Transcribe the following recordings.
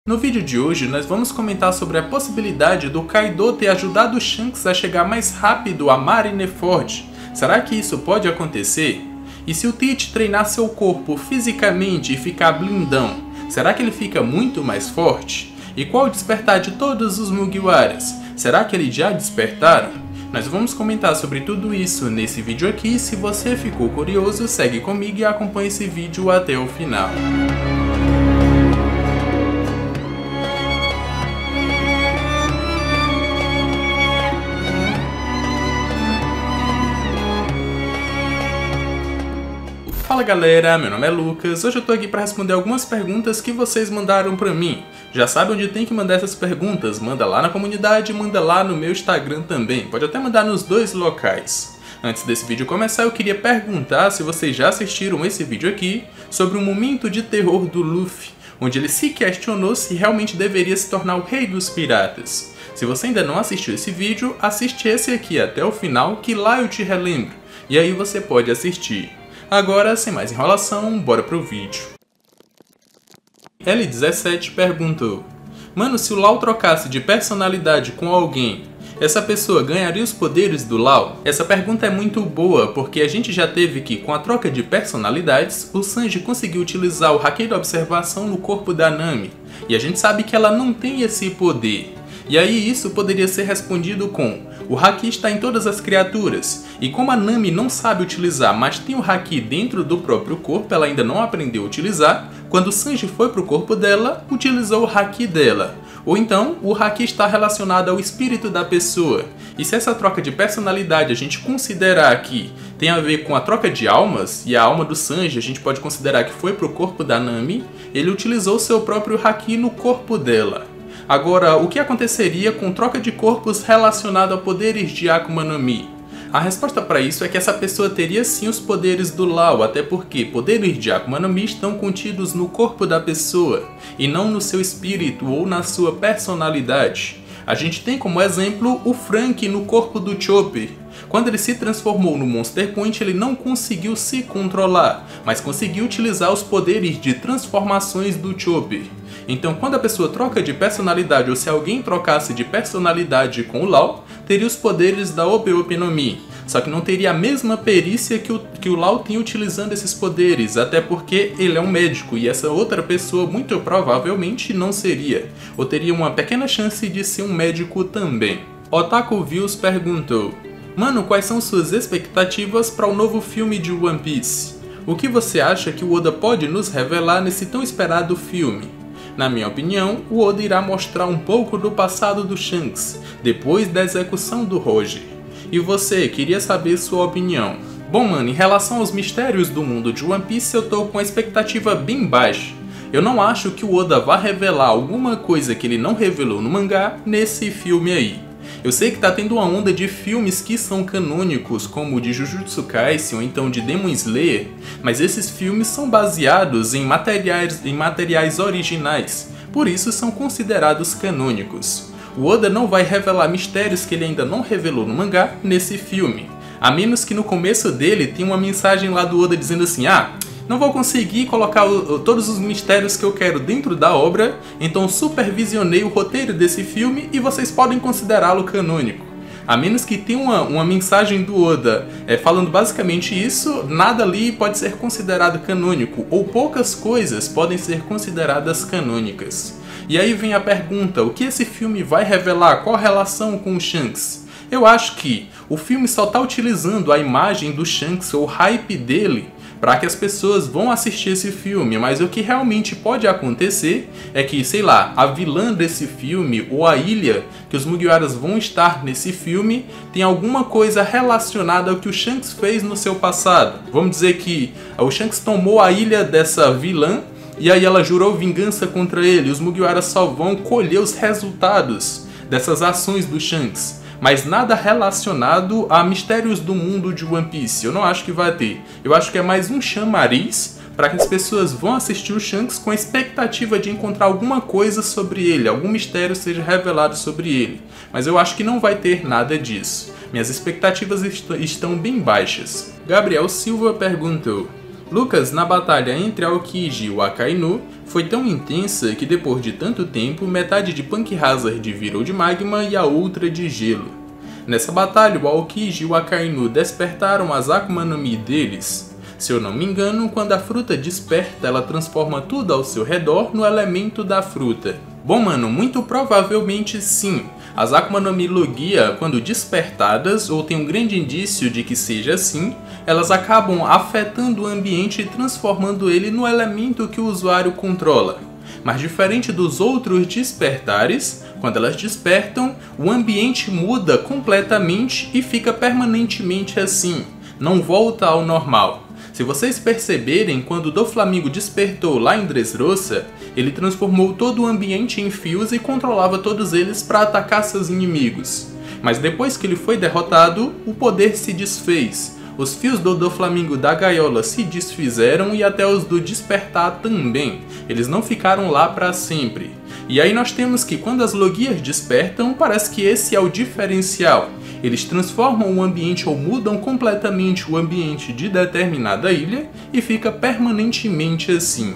No vídeo de hoje, nós vamos comentar sobre a possibilidade do Kaido ter ajudado o Shanks a chegar mais rápido a Marineford. Será que isso pode acontecer? E se o Teach treinar seu corpo fisicamente e ficar blindão, será que ele fica muito mais forte? E qual o despertar de todos os Mugiwaras? Será que eles já despertaram? Nós vamos comentar sobre tudo isso nesse vídeo aqui. Se você ficou curioso, segue comigo e acompanhe esse vídeo até o final. Fala galera, meu nome é Lucas, hoje eu tô aqui para responder algumas perguntas que vocês mandaram pra mim. Já sabe onde tem que mandar essas perguntas? Manda lá na comunidade, manda lá no meu Instagram também, pode até mandar nos dois locais. Antes desse vídeo começar, eu queria perguntar se vocês já assistiram esse vídeo aqui sobre o momento de terror do Luffy, onde ele se questionou se realmente deveria se tornar o rei dos piratas. Se você ainda não assistiu esse vídeo, assiste esse aqui até o final, que lá eu te relembro, e aí você pode assistir. Agora, sem mais enrolação, bora pro vídeo. L17 perguntou: Mano, se o Lau trocasse de personalidade com alguém, essa pessoa ganharia os poderes do Lau? Essa pergunta é muito boa, porque a gente já teve que, com a troca de personalidades, o Sanji conseguiu utilizar o Haki da Observação no corpo da Nami, e a gente sabe que ela não tem esse poder. E aí isso poderia ser respondido com: o Haki está em todas as criaturas, e como a Nami não sabe utilizar, mas tem o Haki dentro do próprio corpo, ela ainda não aprendeu a utilizar, quando o Sanji foi para o corpo dela, utilizou o Haki dela. Ou então, o Haki está relacionado ao espírito da pessoa. E se essa troca de personalidade a gente considerar que tem a ver com a troca de almas, e a alma do Sanji a gente pode considerar que foi para o corpo da Nami, ele utilizou seu próprio Haki no corpo dela. Agora, o que aconteceria com troca de corpos relacionado a poderes de Akuma no Mi? A resposta para isso é que essa pessoa teria sim os poderes do Lau, até porque poderes de Akuma no Mi estão contidos no corpo da pessoa, e não no seu espírito ou na sua personalidade. A gente tem como exemplo o Franky no corpo do Chopper. Quando ele se transformou no Monster Point, ele não conseguiu se controlar, mas conseguiu utilizar os poderes de transformações do Chopper. Então, quando a pessoa troca de personalidade, ou se alguém trocasse de personalidade com o Lau, teria os poderes da Ope Ope no Mi. Só que não teria a mesma perícia que o Lau tem utilizando esses poderes, até porque ele é um médico e essa outra pessoa muito provavelmente não seria, ou teria uma pequena chance de ser um médico também. Otaku Views perguntou: Mano, quais são suas expectativas para o novo filme de One Piece? O que você acha que o Oda pode nos revelar nesse tão esperado filme? Na minha opinião, o Oda irá mostrar um pouco do passado do Shanks, depois da execução do Roger. E você, queria saber sua opinião. Bom mano, em relação aos mistérios do mundo de One Piece, eu tô com a expectativa bem baixa. Eu não acho que o Oda vá revelar alguma coisa que ele não revelou no mangá nesse filme aí. Eu sei que tá tendo uma onda de filmes que são canônicos, como o de Jujutsu Kaisen ou então de Demon Slayer, mas esses filmes são baseados em materiais originais, por isso são considerados canônicos. O Oda não vai revelar mistérios que ele ainda não revelou no mangá nesse filme, a menos que no começo dele tenha uma mensagem lá do Oda dizendo assim: não vou conseguir colocar todos os mistérios que eu quero dentro da obra, então supervisionei o roteiro desse filme e vocês podem considerá-lo canônico. A menos que tenha uma mensagem do Oda falando basicamente isso, nada ali pode ser considerado canônico, ou poucas coisas podem ser consideradas canônicas. E aí vem a pergunta: o que esse filme vai revelar? Qual a relação com o Shanks? Eu acho que o filme só está utilizando a imagem do Shanks, ou o hype dele, para que as pessoas vão assistir esse filme, mas o que realmente pode acontecer é que, sei lá, a vilã desse filme ou a ilha que os Mugiwaras vão estar nesse filme tem alguma coisa relacionada ao que o Shanks fez no seu passado. Vamos dizer que o Shanks tomou a ilha dessa vilã e aí ela jurou vingança contra ele. Os Mugiwaras só vão colher os resultados dessas ações do Shanks, mas nada relacionado a mistérios do mundo de One Piece. Eu não acho que vai ter. Eu acho que é mais um chamariz para que as pessoas vão assistir o Shanks com a expectativa de encontrar alguma coisa sobre ele, algum mistério seja revelado sobre ele. Mas eu acho que não vai ter nada disso. Minhas expectativas estão bem baixas. Gabriel Silva perguntou: Lucas, na batalha entre Aokiji e o Akainu, foi tão intensa que depois de tanto tempo, metade de Punk Hazard virou de magma e a outra de gelo. Nessa batalha, o Aokiji e o Akainu despertaram as Akuma no Mi deles. Se eu não me engano, quando a fruta desperta, ela transforma tudo ao seu redor no elemento da fruta. Bom, mano, muito provavelmente sim. As Akuma no Mi Logia, quando despertadas, ou tem um grande indício de que seja assim, elas acabam afetando o ambiente e transformando ele no elemento que o usuário controla. Mas diferente dos outros despertares, quando elas despertam, o ambiente muda completamente e fica permanentemente assim, não volta ao normal. Se vocês perceberem, quando o Doflamingo despertou lá em Dressrosa, ele transformou todo o ambiente em fios e controlava todos eles para atacar seus inimigos. Mas depois que ele foi derrotado, o poder se desfez. Os fios do Doflamingo da gaiola se desfizeram e até os do despertar também. Eles não ficaram lá para sempre. E aí nós temos que quando as Logias despertam, parece que esse é o diferencial. Eles transformam o ambiente ou mudam completamente o ambiente de determinada ilha e fica permanentemente assim.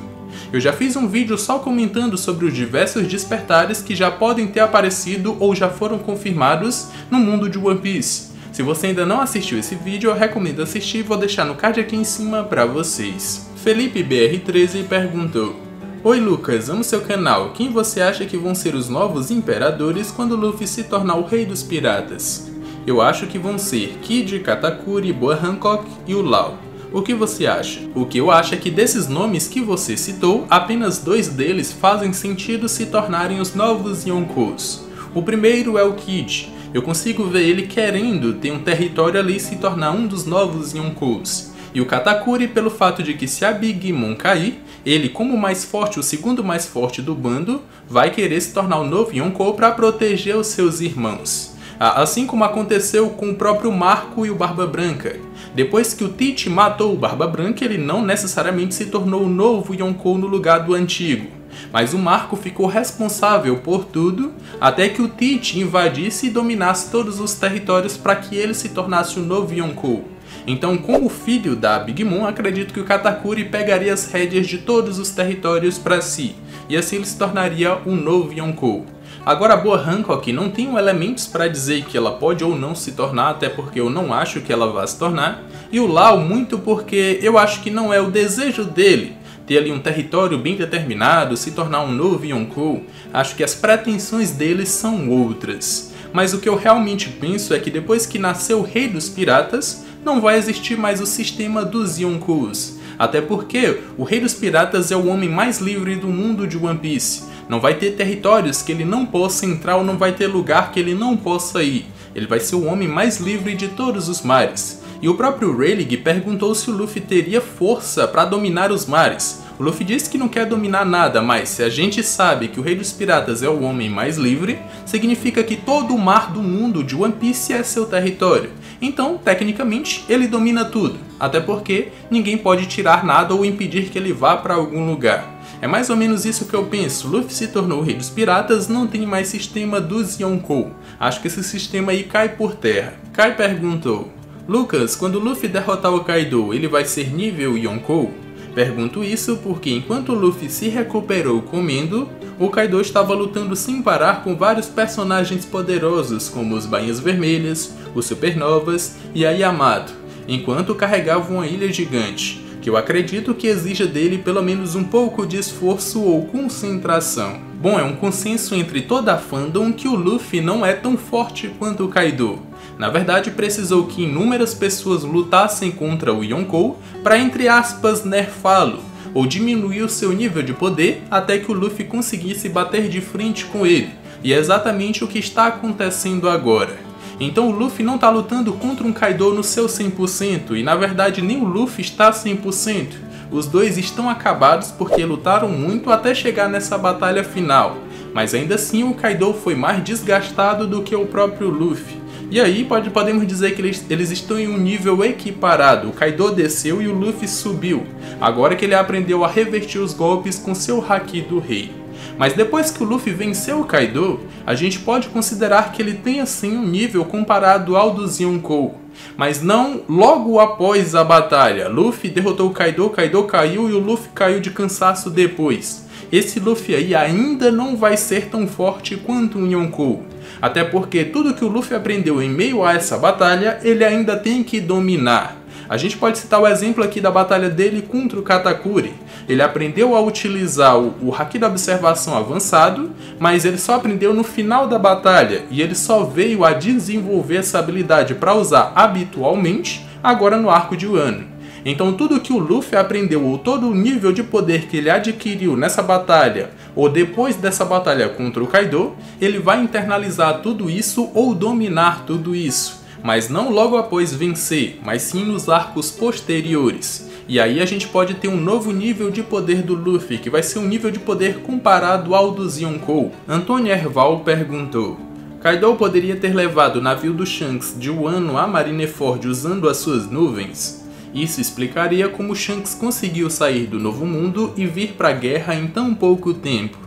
Eu já fiz um vídeo só comentando sobre os diversos despertares que já podem ter aparecido ou já foram confirmados no mundo de One Piece. Se você ainda não assistiu esse vídeo, eu recomendo assistir e vou deixar no card aqui em cima pra vocês. Felipe BR13 perguntou: Oi Lucas, amo seu canal. Quem você acha que vão ser os novos imperadores quando Luffy se tornar o rei dos piratas? Eu acho que vão ser Kid, Katakuri, Boa Hancock e o Law. O que você acha? O que eu acho é que desses nomes que você citou, apenas 2 deles fazem sentido se tornarem os novos Yonkous. O primeiro é o Kid. Eu consigo ver ele querendo ter um território ali e se tornar um dos novos Yonkous. E o Katakuri pelo fato de que se a Big Mom cair, ele como o mais forte, o segundo mais forte do bando, vai querer se tornar o novo Yonkou para proteger os seus irmãos. Assim como aconteceu com o próprio Marco e o Barba Branca. Depois que o Tite matou o Barba Branca, ele não necessariamente se tornou o novo Yonkou no lugar do antigo. Mas o Marco ficou responsável por tudo, até que o Tite invadisse e dominasse todos os territórios para que ele se tornasse o novo Yonkou. Então, como filho da Big Mom, acredito que o Katakuri pegaria as rédeas de todos os territórios para si, e assim ele se tornaria um novo Yonkou. Agora a Boa Hancock não tem elementos para dizer que ela pode ou não se tornar, até porque eu não acho que ela vá se tornar, e o Law muito porque eu acho que não é o desejo dele ter ali um território bem determinado, se tornar um novo Yonkou. Acho que as pretensões dele são outras. Mas o que eu realmente penso é que depois que nasceu o Rei dos Piratas, não vai existir mais o sistema dos Yonkous. Até porque o Rei dos Piratas é o homem mais livre do mundo de One Piece. Não vai ter territórios que ele não possa entrar ou não vai ter lugar que ele não possa ir. Ele vai ser o homem mais livre de todos os mares. E o próprio Rayleigh perguntou se o Luffy teria força para dominar os mares. O Luffy disse que não quer dominar nada, mas se a gente sabe que o Rei dos Piratas é o homem mais livre, significa que todo o mar do mundo de One Piece é seu território. Então, tecnicamente, ele domina tudo. Até porque ninguém pode tirar nada ou impedir que ele vá para algum lugar. É mais ou menos isso que eu penso. Luffy se tornou o Rei dos Piratas, não tem mais sistema dos Yonkou. Acho que esse sistema aí cai por terra. Kai perguntou: Lucas, quando Luffy derrotar o Kaido, ele vai ser nível Yonkou? Pergunto isso porque enquanto Luffy se recuperou comendo, o Kaido estava lutando sem parar com vários personagens poderosos como os Bainhas Vermelhas, os Supernovas e a Yamato, enquanto carregava uma ilha gigante, que eu acredito que exija dele pelo menos um pouco de esforço ou concentração. Bom, é um consenso entre toda a fandom que o Luffy não é tão forte quanto o Kaido. Na verdade, precisou que inúmeras pessoas lutassem contra o Yonkou para, entre aspas, nerfá-lo, ou diminuir o seu nível de poder até que o Luffy conseguisse bater de frente com ele. E é exatamente o que está acontecendo agora. Então o Luffy não está lutando contra um Kaido no seu 100%, e na verdade nem o Luffy está 100%. Os dois estão acabados porque lutaram muito até chegar nessa batalha final, mas ainda assim o Kaido foi mais desgastado do que o próprio Luffy. E aí podemos dizer que eles estão em um nível equiparado. O Kaido desceu e o Luffy subiu, agora que ele aprendeu a revertir os golpes com seu Haki do Rei. Mas depois que o Luffy venceu o Kaido, a gente pode considerar que ele tem assim um nível comparado ao dos Yonkou. Mas não logo após a batalha. Luffy derrotou o Kaido, Kaido caiu e o Luffy caiu de cansaço depois. Esse Luffy aí ainda não vai ser tão forte quanto o Yonkou. Até porque tudo que o Luffy aprendeu em meio a essa batalha, ele ainda tem que dominar. A gente pode citar o exemplo aqui da batalha dele contra o Katakuri. Ele aprendeu a utilizar o Haki da Observação avançado, mas ele só aprendeu no final da batalha, e ele só veio a desenvolver essa habilidade para usar habitualmente agora no arco de Wano. Então tudo que o Luffy aprendeu, ou todo o nível de poder que ele adquiriu nessa batalha, ou depois dessa batalha contra o Kaido, ele vai internalizar tudo isso ou dominar tudo isso. Mas não logo após vencer, mas sim nos arcos posteriores. E aí a gente pode ter um novo nível de poder do Luffy, que vai ser um nível de poder comparado ao dos Yonkou. Antônio Erval perguntou: Kaido poderia ter levado o navio do Shanks de Wano a Marineford usando as suas nuvens? Isso explicaria como Shanks conseguiu sair do Novo Mundo e vir para a guerra em tão pouco tempo.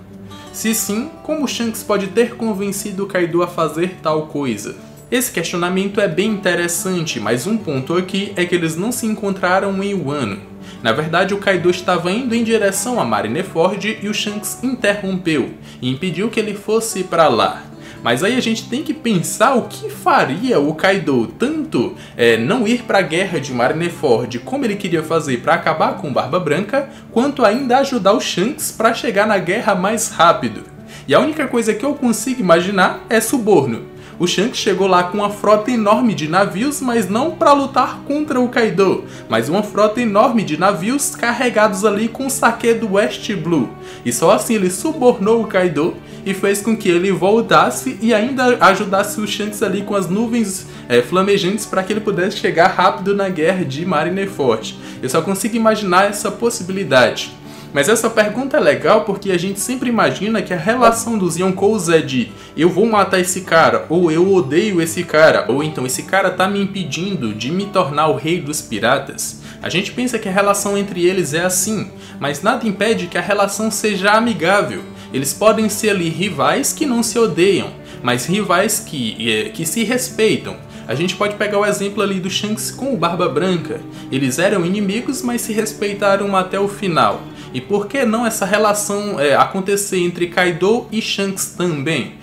Se sim, como Shanks pode ter convencido Kaido a fazer tal coisa? Esse questionamento é bem interessante, mas um ponto aqui é que eles não se encontraram em Wano. Na verdade, o Kaido estava indo em direção a Marineford e o Shanks interrompeu e impediu que ele fosse para lá. Mas aí a gente tem que pensar o que faria o Kaido tanto não ir para a guerra de Marineford como ele queria fazer para acabar com Barba Branca, quanto ainda ajudar o Shanks para chegar na guerra mais rápido. E a única coisa que eu consigo imaginar é suborno. O Shanks chegou lá com uma frota enorme de navios, mas não para lutar contra o Kaido, mas uma frota enorme de navios carregados ali com o sake do West Blue. E só assim ele subornou o Kaido e fez com que ele voltasse e ainda ajudasse o Shanks ali com as nuvens flamejantes para que ele pudesse chegar rápido na guerra de Marineford. Eu só consigo imaginar essa possibilidade. Mas essa pergunta é legal porque a gente sempre imagina que a relação dos Yonkous é de eu vou matar esse cara, ou eu odeio esse cara, ou então esse cara tá me impedindo de me tornar o rei dos piratas. A gente pensa que a relação entre eles é assim, mas nada impede que a relação seja amigável. Eles podem ser ali rivais que não se odeiam, mas rivais que se respeitam. A gente pode pegar o exemplo ali do Shanks com o Barba Branca. Eles eram inimigos, mas se respeitaram até o final. E por que não essa relação acontecer entre Kaido e Shanks também?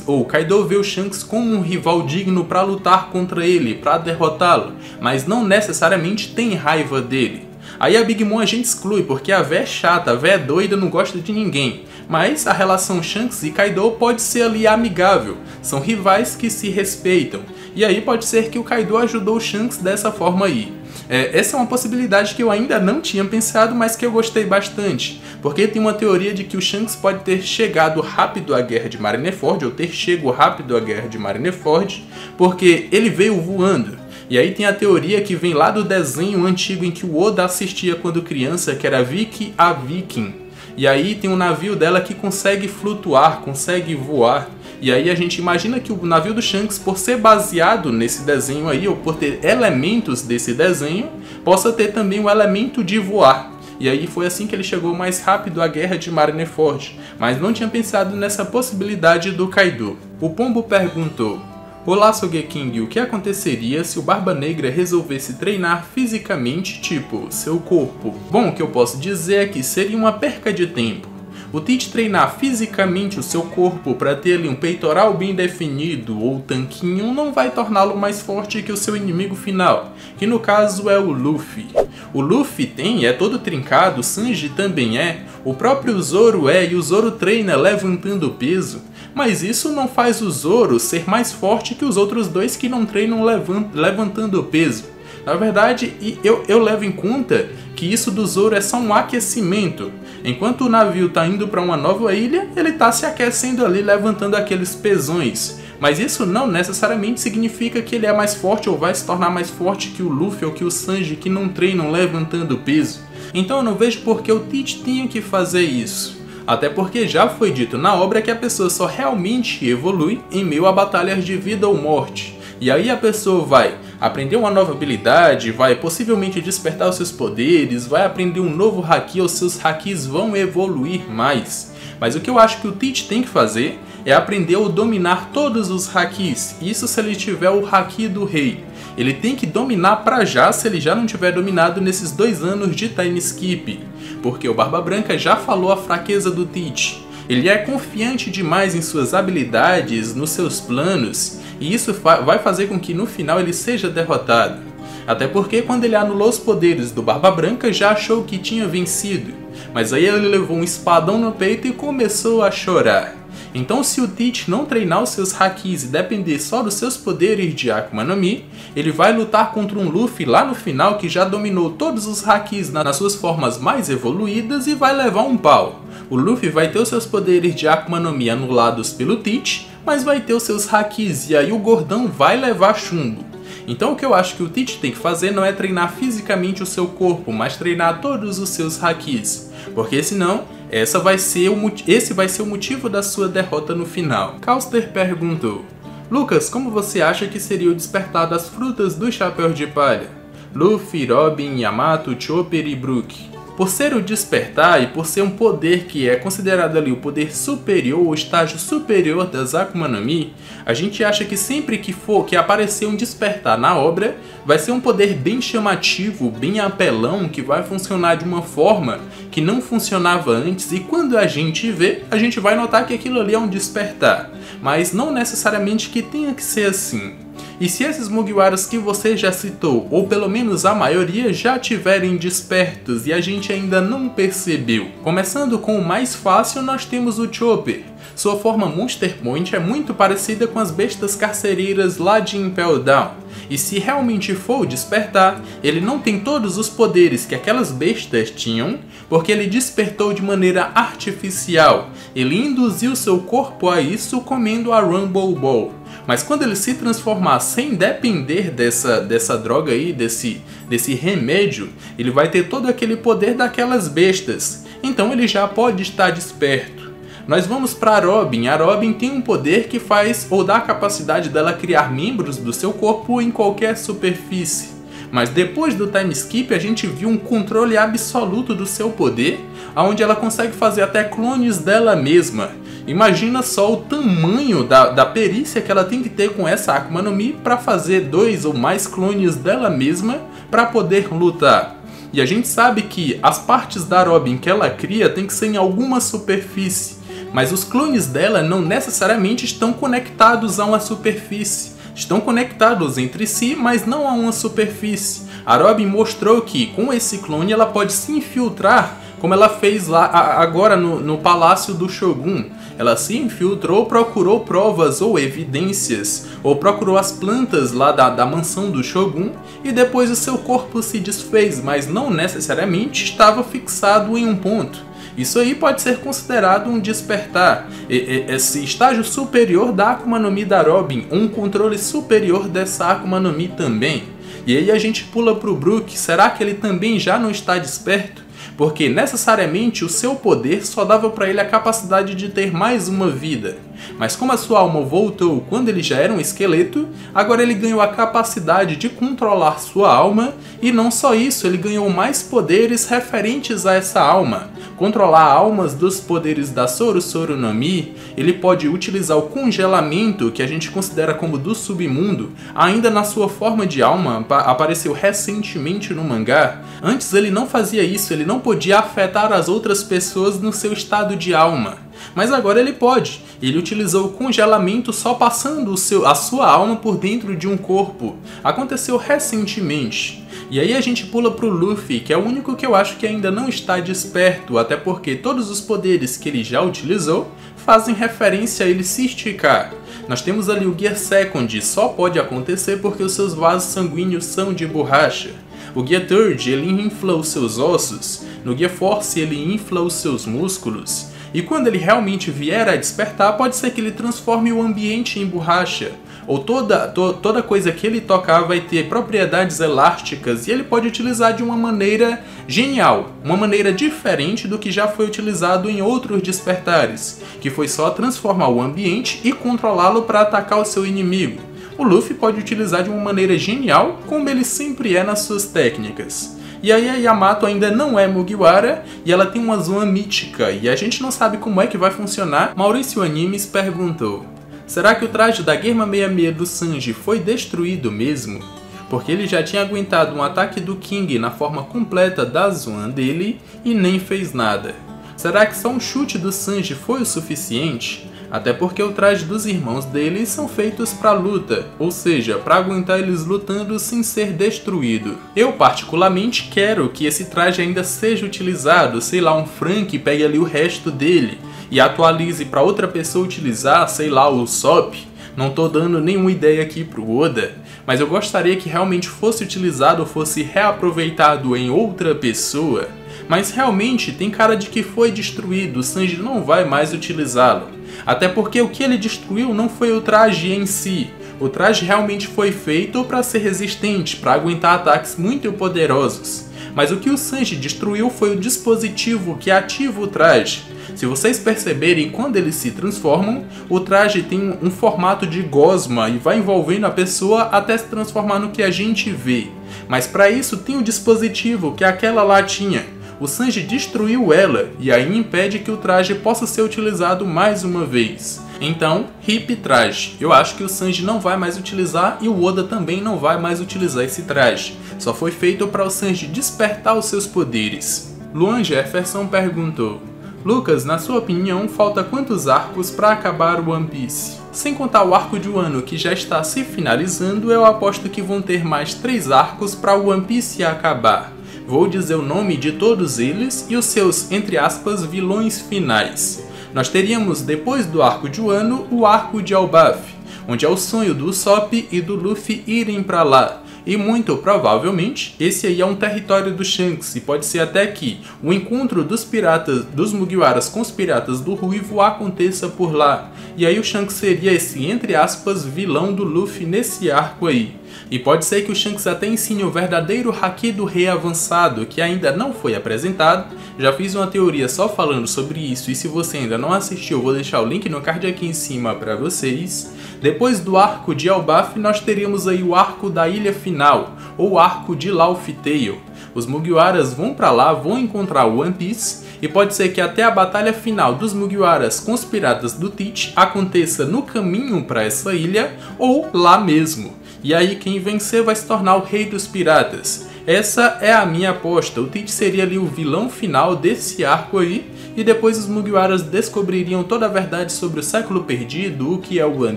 O Kaido vê o Shanks como um rival digno para lutar contra ele, para derrotá-lo, mas não necessariamente tem raiva dele. Aí a Big Mom a gente exclui, porque a véia é chata, a véia é doida, não gosta de ninguém. Mas a relação Shanks e Kaido pode ser ali amigável, são rivais que se respeitam. E aí pode ser que o Kaido ajudou o Shanks dessa forma aí. Essa é uma possibilidade que eu ainda não tinha pensado, mas que eu gostei bastante. Porque tem uma teoria de que o Shanks pode ter chegado rápido à guerra de Marineford, ou ter chego rápido à guerra de Marineford, porque ele veio voando. E aí tem a teoria que vem lá do desenho antigo em que o Oda assistia quando criança, que era Vicky a Viking. E aí tem um navio dela que consegue flutuar, consegue voar. E aí a gente imagina que o navio do Shanks, por ser baseado nesse desenho aí, ou por ter elementos desse desenho, possa ter também o elemento de voar. E aí foi assim que ele chegou mais rápido à guerra de Marineford, mas não tinha pensado nessa possibilidade do Kaido. O Pombo perguntou: Olá, Sogeking, o que aconteceria se o Barba Negra resolvesse treinar fisicamente, tipo, seu corpo? Bom, o que eu posso dizer é que seria uma perca de tempo. O Teach treinar fisicamente o seu corpo para ter ali um peitoral bem definido ou tanquinho não vai torná-lo mais forte que o seu inimigo final, que no caso é o Luffy. O Luffy tem, é todo trincado, o Sanji também é, o próprio Zoro é e o Zoro treina levantando peso, mas isso não faz o Zoro ser mais forte que os outros dois que não treinam levantando peso. Na verdade, eu levo em conta que isso do Zoro é só um aquecimento. Enquanto o navio está indo para uma nova ilha, ele está se aquecendo ali, levantando aqueles pesões. Mas isso não necessariamente significa que ele é mais forte ou vai se tornar mais forte que o Luffy ou que o Sanji, que não treinam levantando peso. Então eu não vejo por que o Teach tinha que fazer isso. Até porque já foi dito na obra que a pessoa só realmente evolui em meio a batalhas de vida ou morte. E aí a pessoa vai aprender uma nova habilidade, vai possivelmente despertar os seus poderes, vai aprender um novo haki, os seus hakis vão evoluir mais. Mas o que eu acho que o Teach tem que fazer é aprender ou dominar todos os hakis, isso se ele tiver o haki do rei. ele tem que dominar pra já, se ele já não tiver dominado nesses 2 anos de time skip, porque o Barba Branca já falou a fraqueza do Teach. Ele é confiante demais em suas habilidades, nos seus planos, e isso vai fazer com que no final ele seja derrotado. Até porque quando ele anulou os poderes do Barba Branca já achou que tinha vencido, mas aí ele levou um espadão no peito e começou a chorar. Então se o Teach não treinar os seus Hakis e depender só dos seus poderes de Akuma no Mi, ele vai lutar contra um Luffy lá no final que já dominou todos os Hakis nas suas formas mais evoluídas e vai levar um pau. O Luffy vai ter os seus poderes de Akuma no Mi anulados pelo Teach, mas vai ter os seus Hakis e aí o gordão vai levar chumbo. Então o que eu acho que o Teach tem que fazer não é treinar fisicamente o seu corpo, mas treinar todos os seus Hakis, porque senão esse vai ser o motivo da sua derrota no final. Calster perguntou: Lucas, como você acha que seria o despertar das frutas do Chapéu de Palha? Luffy, Robin, Yamato, Chopper e Brook. Por ser o despertar e por ser um poder que é considerado ali o poder superior, o estágio superior das Akuma no Mi, a gente acha que sempre que aparecer um despertar na obra, vai ser um poder bem chamativo, bem apelão, que vai funcionar de uma forma que não funcionava antes, e quando a gente vê, a gente vai notar que aquilo ali é um despertar, mas não necessariamente que tenha que ser assim. E se esses Mugiwaras que você já citou, ou pelo menos a maioria, já tiverem despertos e a gente ainda não percebeu? Começando com o mais fácil, nós temos o Chopper. Sua forma Monster Point é muito parecida com as bestas carcereiras lá de Impel Down. E se realmente for o despertar, ele não tem todos os poderes que aquelas bestas tinham, porque ele despertou de maneira artificial. Ele induziu seu corpo a isso comendo a Rumble Ball. Mas quando ele se transformar sem depender dessa droga aí, desse remédio, ele vai ter todo aquele poder daquelas bestas. Então ele já pode estar desperto. Nós vamos para a Robin. A Robin tem um poder que faz ou dá a capacidade dela criar membros do seu corpo em qualquer superfície. Mas depois do time skip a gente viu um controle absoluto do seu poder, onde ela consegue fazer até clones dela mesma. Imagina só o tamanho da perícia que ela tem que ter com essa Akuma no Mi para fazer 2 ou mais clones dela mesma para poder lutar. E a gente sabe que as partes da Robin que ela cria tem que ser em alguma superfície, mas os clones dela não necessariamente estão conectados a uma superfície. Estão conectados entre si, mas não a uma superfície. A Robin mostrou que com esse clone ela pode se infiltrar, como ela fez lá agora no Palácio do Shogun. Ela se infiltrou, procurou provas ou evidências, ou procurou as plantas lá da mansão do Shogun, e depois o seu corpo se desfez, mas não necessariamente estava fixado em um ponto. Isso aí pode ser considerado um despertar, esse estágio superior da Akuma no Mi da Robin, um controle superior dessa Akuma no Mi também. E aí a gente pula pro Brook, será que ele também já não está desperto? Porque necessariamente o seu poder só dava para ele a capacidade de ter mais uma vida. Mas como a sua alma voltou quando ele já era um esqueleto, agora ele ganhou a capacidade de controlar sua alma, e não só isso, ele ganhou mais poderes referentes a essa alma. Controlar almas dos poderes da Soru Soru no Mi, ele pode utilizar o congelamento, que a gente considera como do submundo, ainda na sua forma de alma, apareceu recentemente no mangá. Antes ele não fazia isso, ele não podia afetar as outras pessoas no seu estado de alma. Mas agora ele pode. Ele utilizou o congelamento só passando a sua alma por dentro de um corpo. Aconteceu recentemente. E aí a gente pula pro Luffy, que é o único que eu acho que ainda não está desperto, até porque todos os poderes que ele já utilizou fazem referência a ele se esticar. Nós temos ali o Gear Second, só pode acontecer porque os seus vasos sanguíneos são de borracha. O Gear Third, ele infla os seus ossos. No Gear Force, ele infla os seus músculos. E quando ele realmente vier a despertar, pode ser que ele transforme o ambiente em borracha. Ou toda coisa que ele tocar vai ter propriedades elásticas e ele pode utilizar de uma maneira genial, uma maneira diferente do que já foi utilizado em outros despertares, que foi só transformar o ambiente e controlá-lo para atacar o seu inimigo. O Luffy pode utilizar de uma maneira genial, como ele sempre é nas suas técnicas. E aí a Yamato ainda não é Mugiwara e ela tem uma zona mítica e a gente não sabe como é que vai funcionar. Maurício Animes perguntou: será que o traje da Germa 66 do Sanji foi destruído mesmo? porque ele já tinha aguentado um ataque do King na forma completa da Zoan dele e nem fez nada. Será que só um chute do Sanji foi o suficiente? Até porque o traje dos irmãos dele são feitos para luta, ou seja, para aguentar eles lutando sem ser destruído. Eu particularmente quero que esse traje ainda seja utilizado, sei lá, um Franky pegue ali o resto dele e atualize para outra pessoa utilizar, sei lá, o Sop. Não tô dando nenhuma ideia aqui pro Oda, mas eu gostaria que realmente fosse utilizado ou fosse reaproveitado em outra pessoa. Mas realmente tem cara de que foi destruído, o Sanji não vai mais utilizá-lo. Até porque o que ele destruiu não foi o traje em si. O traje realmente foi feito para ser resistente, para aguentar ataques muito poderosos. Mas o que o Sanji destruiu foi o dispositivo que ativa o traje. Se vocês perceberem, quando eles se transformam, o traje tem um formato de gosma e vai envolvendo a pessoa até se transformar no que a gente vê. Mas para isso tem o dispositivo que aquela lá tinha. O Sanji destruiu ela e aí impede que o traje possa ser utilizado mais uma vez. Então, hip traje. Eu acho que o Sanji não vai mais utilizar e o Oda também não vai mais utilizar esse traje. Só foi feito para o Sanji despertar os seus poderes. Luan Jefferson perguntou: Lucas, na sua opinião, falta quantos arcos para acabar o One Piece? Sem contar o arco de Wano que já está se finalizando, eu aposto que vão ter mais 3 arcos para o One Piece acabar. Vou dizer o nome de todos eles e os seus, entre aspas, vilões finais. Nós teríamos, depois do arco de Wano, o arco de Elbaf, onde é o sonho do Usopp e do Luffy irem pra lá. E muito provavelmente, esse aí é um território do Shanks, e pode ser até que o encontro dos piratas, dos Mugiwaras com os piratas do Ruivo aconteça por lá. E aí o Shanks seria esse, entre aspas, vilão do Luffy nesse arco aí. E pode ser que o Shanks até ensine o verdadeiro Haki do Rei Avançado, que ainda não foi apresentado. Já fiz uma teoria só falando sobre isso, e se você ainda não assistiu, eu vou deixar o link no card aqui em cima para vocês. Depois do arco de Elbaf, nós teríamos aí o arco da Ilha Final, ou o arco de Laugh Tale. Os Mugiwaras vão para lá, vão encontrar o One Piece, e pode ser que até a batalha final dos Mugiwaras com os piratas do Teach aconteça no caminho para essa ilha, ou lá mesmo. E aí quem vencer vai se tornar o rei dos piratas. Essa é a minha aposta. O Teach seria ali o vilão final desse arco aí, e depois os Mugiwaras descobririam toda a verdade sobre o século perdido, o que é o One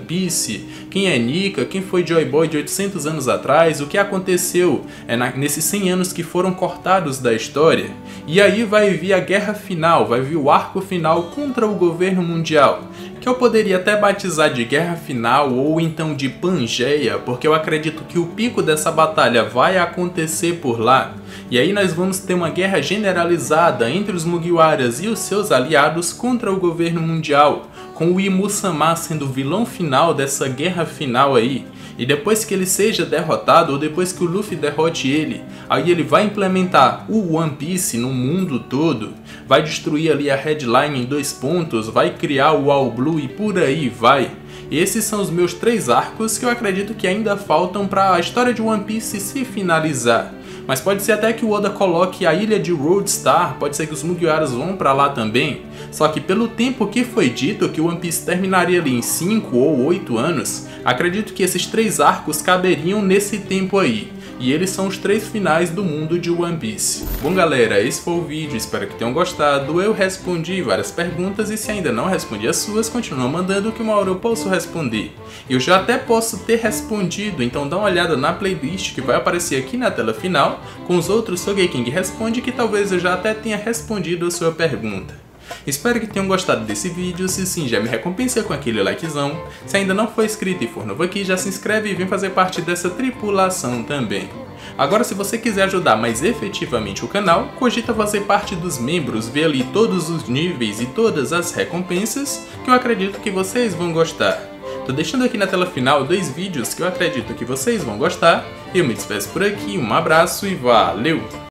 Piece, quem é Nika, quem foi Joy Boy de 800 anos atrás, o que aconteceu nesses 100 anos que foram cortados da história. E aí vai vir a guerra final, vai vir o arco final contra o governo mundial, que eu poderia até batizar de guerra final ou então de Pangeia, porque eu acredito que o pico dessa batalha vai acontecer por lá. E aí nós vamos ter uma guerra generalizada entre os Mugiwaras e os seus aliados contra o governo mundial, com o Imu-sama sendo o vilão final dessa guerra final aí. E depois que ele seja derrotado, ou depois que o Luffy derrote ele, aí ele vai implementar o One Piece no mundo todo, vai destruir ali a Headline em 2 pontos, vai criar o All Blue e por aí vai. Esses são os meus 3 arcos que eu acredito que ainda faltam para a história de One Piece se finalizar. Mas pode ser até que o Oda coloque a ilha de Roadstar, pode ser que os Mugiwaras vão pra lá também. Só que pelo tempo que foi dito que o One Piece terminaria ali em 5 ou 8 anos, acredito que esses 3 arcos caberiam nesse tempo aí. E eles são os 3 finais do mundo de One Piece. Bom galera, esse foi o vídeo, espero que tenham gostado. Eu respondi várias perguntas e se ainda não respondi as suas, continua mandando que uma hora eu posso responder. Eu já até posso ter respondido, então dá uma olhada na playlist que vai aparecer aqui na tela final, com os outros Sogeking Responde, que talvez eu já até tenha respondido a sua pergunta. Espero que tenham gostado desse vídeo, se sim já me recompensa com aquele likezão, se ainda não for inscrito e for novo aqui já se inscreve e vem fazer parte dessa tripulação também. Agora se você quiser ajudar mais efetivamente o canal, cogita fazer parte dos membros, ver ali todos os níveis e todas as recompensas que eu acredito que vocês vão gostar. Tô deixando aqui na tela final 2 vídeos que eu acredito que vocês vão gostar, eu me despeço por aqui, um abraço e valeu!